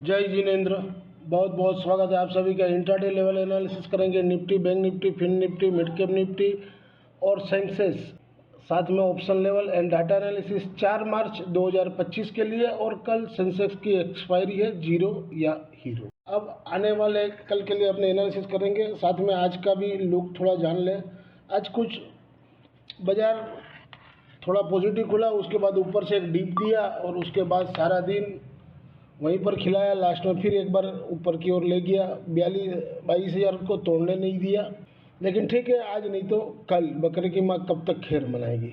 जय जिनेन्द्र। बहुत बहुत स्वागत है आप सभी का। इंट्राडे लेवल एनालिसिस करेंगे Nifty, bank Nifty, fin Nifty, mid cap Nifty और सेंसेक्स, साथ में option level and data analysis 4 March 2025 के लिए। और कल सेंसेक्स की एक्सपायरी है, जीरो या हीरो। अब आने वाले कल के लिए अपने एनालिसिस करेंगे, साथ में आज का भी लुक थोड़ा जान लें। आज कुछ बाजार थोड़ा पॉजिटिव खुला, उसके बाद ऊपर से एक डीप दिया और उसके बाद सारा दिन वहीं पर खिलाया। लास्ट में फिर एक बार ऊपर की ओर ले गया, 22,000 को तोड़ने नहीं दिया। लेकिन ठीक है, आज नहीं तो कल बकरे की माँ कब तक खैर मनाएगी।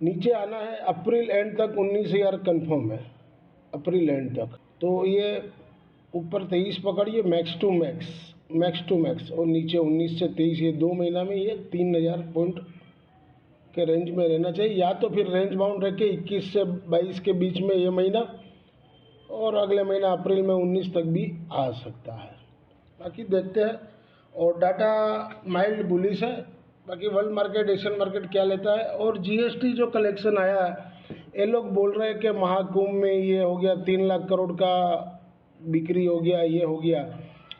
नीचे आना है, अप्रैल एंड तक 19,000 कन्फर्म है, अप्रैल एंड तक। तो ये ऊपर 23 पकड़िए, मैक्स टू मैक्स, और नीचे 19 से 23, ये 2 महीना में ये 3,000 पॉइंट के रेंज में रहना चाहिए। या तो फिर रेंज बाउंड रख के 21 से 22 के बीच में ये महीना, और अगले महीना अप्रैल में 19 तक भी आ सकता है। बाकी देखते हैं। और डाटा माइल्ड बुलिश है। बाकी वर्ल्ड मार्केट, एशियन मार्केट क्या लेता है। और जीएसटी जो कलेक्शन आया है, ये लोग बोल रहे हैं कि महाकुंभ में ये हो गया, 3 लाख करोड़ का बिक्री हो गया, ये हो गया,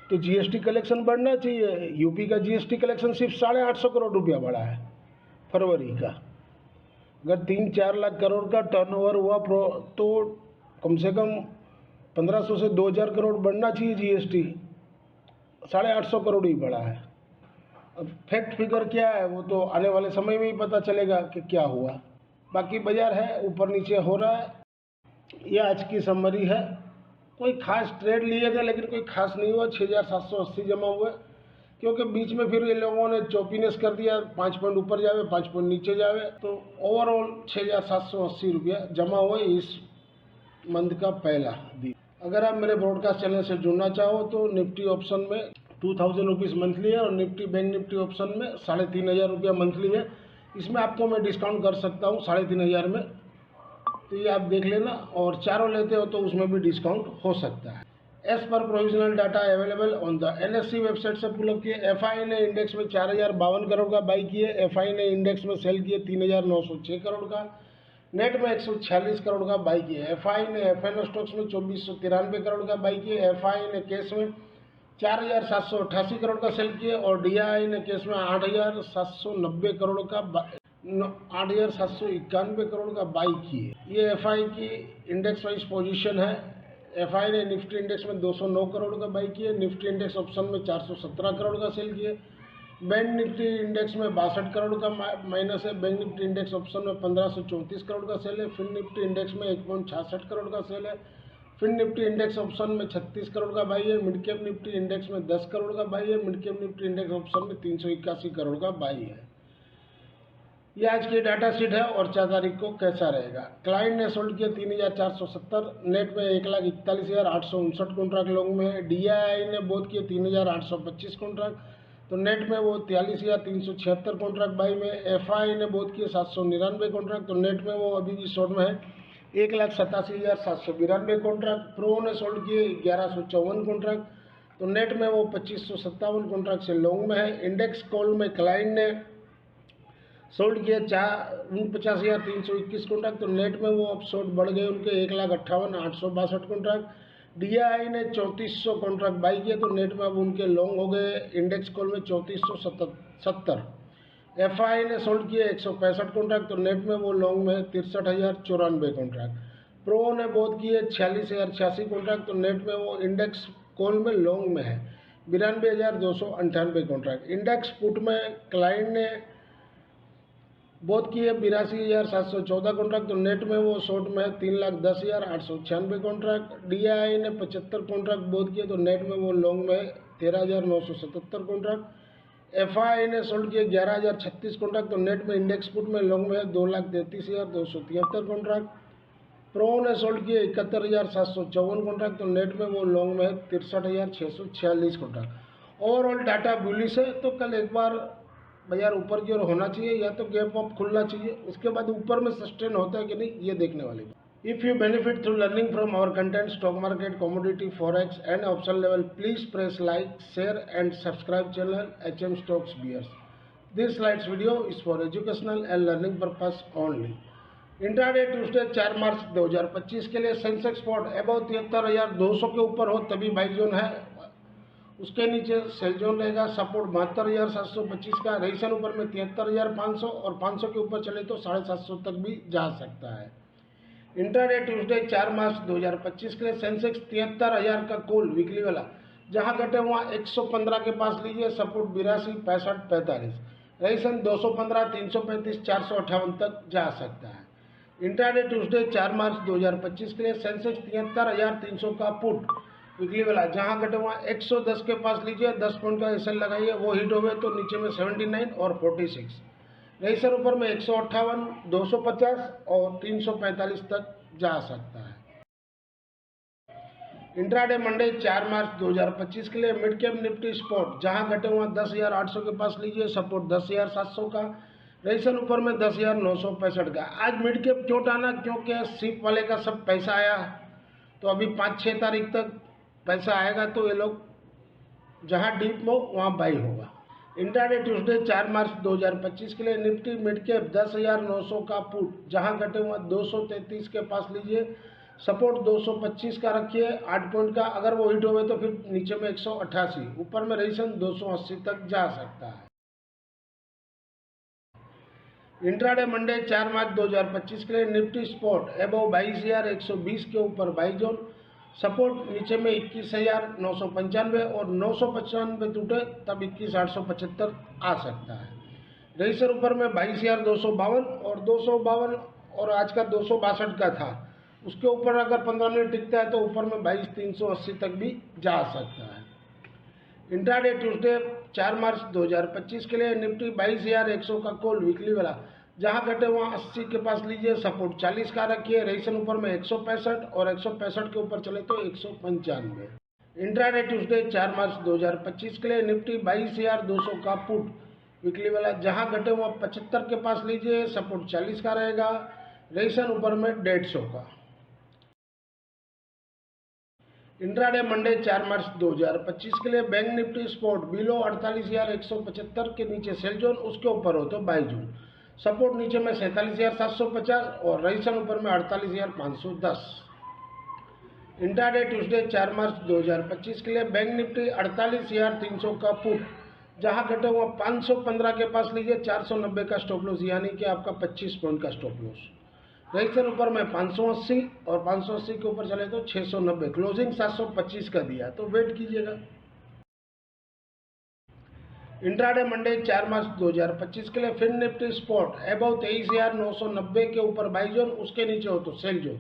तो जीएसटी कलेक्शन बढ़ना चाहिए। यूपी का जीएसटी कलेक्शन सिर्फ 850 करोड़ रुपया बढ़ा है फरवरी का। अगर 3-4 लाख करोड़ का टर्नओवर हुआ तो कम से कम 1500 से 2000 करोड़ बढ़ना चाहिए जीएसटी। 850 करोड़ ही बढ़ा है। अब फैक्ट फिगर क्या है वो तो आने वाले समय में ही पता चलेगा कि क्या हुआ। बाकी बाजार है ऊपर नीचे हो रहा है। ये आज की समरी है। कोई खास ट्रेड लिए थे लेकिन कोई खास नहीं हुआ। 6780 जमा हुए, क्योंकि बीच में फिर ये लोगों ने चौपीनेस कर दिया, 5 पॉइंट ऊपर जावे 5 पॉइंट नीचे जावे। तो ओवरऑल 6780 रुपया जमा हुए इस मंथ का पहला दिन। अगर आप मेरे ब्रॉडकास्ट चैनल से जुड़ना चाहो तो निफ्टी ऑप्शन में 2000 रुपीज़ मंथली है, और निफ्टी बैंक निफ्टी ऑप्शन में 3500 रुपया मंथली है। इसमें आपको मैं डिस्काउंट कर सकता हूँ 3500 में, तो ये आप देख लेना। और चारों लेते हो तो उसमें भी डिस्काउंट हो सकता है। एज पर provisional data available on the NSC website से पुल अप किए। एफआई ने इंडेक्स में 4052 करोड़ का बाई किए। एफआई ने इंडेक्स में सेल किए 3906 करोड़ का। नेट में 146 करोड़ का बाई किए। एफआई ने एफएनओ स्टॉक्स में 2493 करोड़ का बाई किए। एफआई ने कैश में 4788 करोड़ का सेल किए, और डीआई ने कैश में 8790 करोड़ का 8791 करोड़ का बाई किए। ये एफआई की इंडेक्स वाइज पोजीशन है। एफआई ने निफ्टी इंडेक्स में 209 करोड़ का बाई किए। निफ्टी इंडेक्स ऑप्शन में 417 करोड़ का सेल किए। बैंक निफ्टी इंडेक्स में 62 करोड़ का माइनस है। बैंक निफ्टी इंडेक्स ऑप्शन में 1534 करोड़ का सेल है। फिन निफ्टी इंडेक्स में 1.66 करोड़ का सेल है। फिन निफ्टी इंडेक्स ऑप्शन में 36 करोड़ का बाई है। मिड कैप निफ्टी इंडेक्स में 10 करोड़ का बाई है। Mid cap Nifty index option में 381 करोड़ का बाई है। ये आज की डाटा शीट है। और 4 तारीख को कैसा रहेगा। क्लाइंट ने सोल्ड किया 3470, नेट में 1,41,859 कॉन्ट्रैक्ट लॉन्ग में है। डीआई ने बोध किए 3825 कॉन्ट्रैक्ट, तो नेट में वो 43,376 कॉन्ट्रैक्ट बाई में। एफआई ने बोध किए 799 कॉन्ट्रैक्ट, तो नेट में वो अभी भी शॉर्ट में है 1,87,792 कॉन्ट्रैक्ट। प्रो ने सोल्ड किए 1154 कॉन्ट्रैक्ट, तो नेट में वो 2557 कॉन्ट्रैक्ट से लॉन्ग में है। इंडेक्स कॉल में क्लाइंट ने सोल्ड किए 49,321 कॉन्ट्रैक्ट, तो नेट में वो अब शॉर्ट बढ़ गए उनके 1,58,862 कॉन्ट्रैक्ट। डीआई ने 3400 कॉन्ट्रैक्ट बाई किए, तो नेट में अब उनके लॉन्ग हो गए इंडेक्स कॉल में 3470। एफआई ने सोल्ड किए 165 कॉन्ट्रैक्ट, तो नेट में वो लॉन्ग में 63,094 कॉन्ट्रैक्ट। प्रो ने बोध किए 46,086 कॉन्ट्रैक्ट, तो नेट में वो इंडेक्स कॉल में लॉन्ग में है 92,298 कॉन्ट्रैक्ट। इंडेक्स पुट में क्लाइंट ने बोध किए 82,714 कॉन्ट्रैक्ट, तो नेट में वो शॉर्ट में 3,10,896 कॉन्ट्रैक्ट। डीआई ने 75 कॉन्ट्रैक्ट बोध किए, तो नेट में वो लॉन्ग में 13,977 कॉन्ट्रैक्ट। एफआई ने सोल्ड किए 11,036 कॉन्ट्रैक्ट, तो नेट में इंडेक्स पुट में लॉन्ग में 2,33,273 कॉन्ट्रैक्ट। प्रो ने सोल्ड किए 71,754 कॉन्ट्रैक्ट, तो नेट में वो लॉन्ग में 63,646 कॉन्ट्रैक्ट। ओवरऑल डाटा बुलिश है। तो कल एक बार बाजार ऊपर की ओर होना चाहिए, या तो गैप अप खुलना चाहिए, उसके बाद ऊपर में सस्टेन होता है कि नहीं ये देखने वाली बात। If you benefit through learning from our content, stock market, commodity, forex and option level, please press like, share and subscribe channel HM Stocks Bears. This slides video is for educational and learning purpose only. Intraday Tuesday 4 March 2025 के लिए Sensex spot above 73,200 के ऊपर हो तभी by zone है, उसके नीचे sell zone रहेगा। सपोर्ट 72,725 का, रेजिस्टेंस ऊपर में 73,500 और 500 के ऊपर चले तो 750 तक भी जा सकता है। इंट्राडे ट्यूसडे 4 मार्च 2025 के लिए सेंसेक्स 73,000 का कॉल वीकली वाला, जहां घटे वहां 115 के पास लीजिए। सपोर्ट 82, 65, 45, रेजिस्टेंस 215, 335, 458 तक जा सकता है। इंट्राडे ट्यूसडे 4 मार्च 2025 के लिए सेंसेक्स 73,300 का पुट वीकली वाला, जहां घटे वहां 110 के पास लीजिए। 10 पॉइंट का एसएल लगाइए, वो हिट हो गए तो नीचे में 79 और 46, रेजिस्टेंस ऊपर में 158, 250 और 345 तक जा सकता है। इंट्राडे मंडे 4 मार्च 2025 के लिए मिड कैप निफ्टी स्पॉट, जहां घटे हुआ 10,800 के पास लीजिए। सपोर्ट 10,700 का, रेजिस्टेंस ऊपर में 10,965 का। आज मिड कैप क्यों टाना, क्योंकि सिप वाले का सब पैसा आया, तो अभी 5-6 तारीख तक पैसा आएगा तो ये लोग जहां डीप हो वहां बाई होगा। इंट्राडे ट्यूसडे 4 मार्च 2025 के लिए निफ्टी मिड कैप 10,900 का पुट, जहां घटे हुआ 233 के पास लीजिए। सपोर्ट 225 का रखिए, 8 पॉइंट का, अगर वो हिट हो गए तो फिर नीचे में 188, ऊपर में रेजिस्टेंस 280 तक जा सकता है। इंट्राडे मंडे 4 मार्च 2025 के लिए निफ्टी स्पॉट अबव 22,120 के ऊपर बाई जोन। सपोर्ट नीचे में 21,995 और 995 टूटे तब 21,875 आ सकता है। रेजिस्टेंस ऊपर में 22,252 और 252 और आज का 262 का था, उसके ऊपर अगर 15 मिनट टिकता है तो ऊपर में 22,380 तक भी जा सकता है। इंट्राडे ट्यूसडे 4 मार्च 2025 के लिए निफ्टी 22,100 का कॉल वीकली वाला, जहां घटे वहां 80 के पास लीजिए। सपोर्ट 40 का रखिए, रेजिस्टेंस ऊपर में 165 और 165 के ऊपर चले तो 195। इंट्राडे ट्यूसडे 4 मार्च 2025 के लिए निफ्टी 22,200 का पुट वीकली वाला, जहां घटे वहां 75 के पास लीजिए। सपोर्ट 40 का रहेगा, रेजिस्टेंस ऊपर में 150 का। इंट्राडे मंडे 4 मार्च 2025 के लिए बैंक निफ्टी स्पॉट बिलो 48,175 के नीचे सेल जोन, उसके ऊपर हो तो बाई जोन। सपोर्ट नीचे में 47,750 और रेजिस्टेंस ऊपर में 48,510। इंट्राडे ट्यूसडे 4 मार्च 2025 के लिए बैंक निफ्टी 48,300 का पुट, जहां घटे हुआ 515 के पास लीजिए। 490 का स्टॉप लॉस, यानी कि आपका 25 पॉइंट का स्टॉप लॉस। रेजिस्टेंस ऊपर में 580 और 580 के ऊपर चले तो 690, क्लोजिंग 725 का दिया, तो वेट कीजिएगा। इंट्राडे मंडे 4 मार्च 2025 के लिए फिन निफ्टी स्पॉट अबव 23,990 के ऊपर बाई जोन, उसके नीचे हो तो सेल जोन।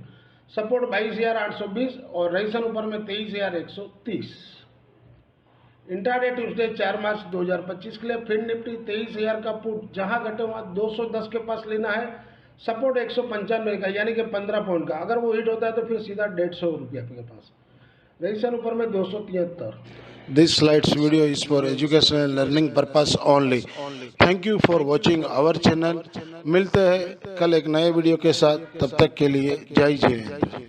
सपोर्ट 22,820 और रेजिस्टेंस ऊपर में 23,130। इंट्राडे ट्यूसडे 4 मार्च 2025 के लिए फिन निफ्टी 23,000 का पुट, जहां घटे वहां 210 के पास लेना है। सपोर्ट 195 का, यानी कि 15 पॉइंट का, अगर वो हिट होता है तो फिर सीधा 150 रुपया के पास। रेजिस्टेंस ऊपर में 273। This slides video is for educational and learning purpose only. Thank you for watching our channel. मिलते हैं कल एक नए वीडियो के साथ, तब तक के लिए जय जय।